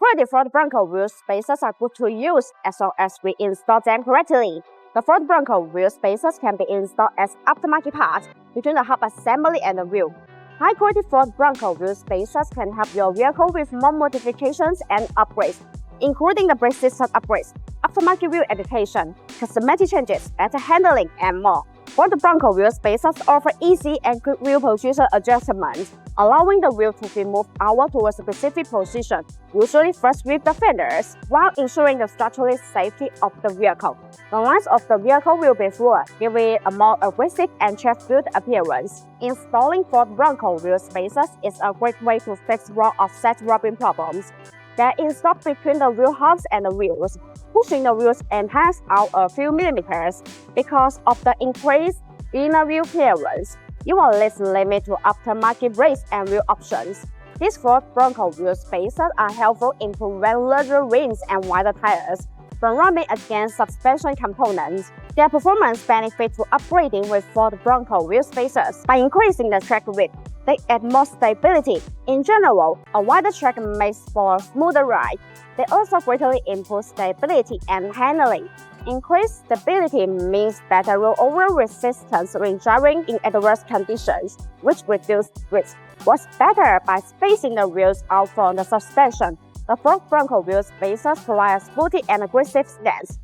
Upgraded Ford Bronco wheel spacers are good to use as long as we install them correctly. The Ford Bronco wheel spacers can be installed as aftermarket parts between the hub assembly and the wheel. High-quality Ford Bronco wheel spacers can help your vehicle with more modifications and upgrades, including the brake system upgrades, aftermarket wheel adaptation, cosmetic changes, better handling, and more. Ford Bronco wheel spacers offer easy and quick wheel position adjustments, allowing the wheel to be moved outward to a specific position, usually first with the fenders, while ensuring the structural safety of the vehicle. The lines of the vehicle will be fuller, giving it a more aggressive and chef-built appearance. Installing Ford Bronco wheel spacers is a great way to fix raw offset rubbing problems. They install between the wheel hubs and the wheels, pushing the wheels and tires out a few millimeters. Because of the increased inner wheel clearance, you are less limited to aftermarket brakes and wheel options. These Ford Bronco wheel spacers are helpful in preventing larger rims and wider tires from rubbing against suspension components. Their performance benefits from upgrading with Ford Bronco wheel spacers by increasing the track width. They add more stability. In general, a wider track makes for a smoother ride. They also greatly improve stability and handling. Increased stability means better rollover resistance when driving in adverse conditions, which reduces risk. Works better by spacing the wheels out from the suspension. The Ford Bronco wheel spacers provide a sporty and aggressive stance.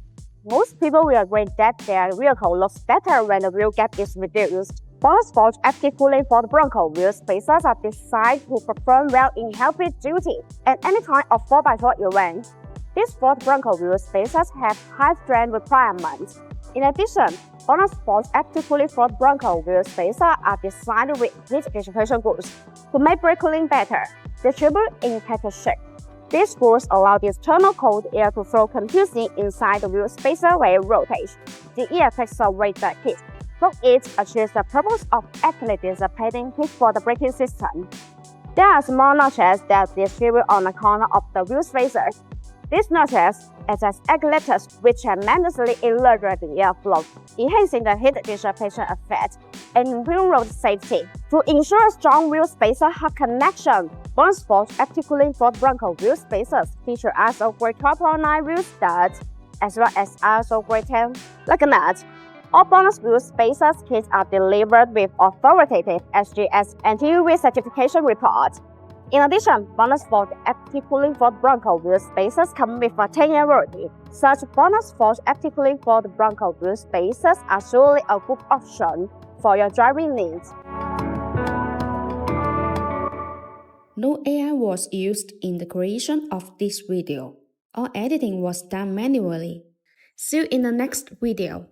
Most people will agree that their vehicle looks better when the wheel gap is reduced. BONOSS Sport active cooling Ford Bronco wheel spacers are designed to perform well in heavy duty and any kind of 4x4 event. These Ford Bronco wheel spacers have high strength requirements. In addition, BONOSS Sport active cooling Ford Bronco wheel spacers are designed with heat dissipation groups to make brake cooling better, distributed in package shape. These screws allow the external cold air to flow continuously inside the wheel spacer while it rotates. The air takes away the heat. So it achieves the purpose of actually dissipating heat for the braking system. There are small notches that distribute on the corner of the wheel spacers. These notches act as regulators which tremendously enlarge the airflow, enhancing the heat dissipation effect and improving road safety. To ensure a strong wheel spacer hub connection, BONOSS Sport active cooling Ford Bronco wheel spacers feature ISO grade 12.9 wheel studs, as well as ISO grade 10 lug nuts. All BONOSS wheel spacers kits are delivered with authoritative SGS anti-UV certification report. In addition, BONOSS Sport active cooling Ford Bronco wheel spacers come with a 10-year warranty. Such BONOSS Sport active cooling Ford Bronco wheel spacers are surely a good option for your driving needs. No AI was used in the creation of this video. All editing was done manually. See you in the next video.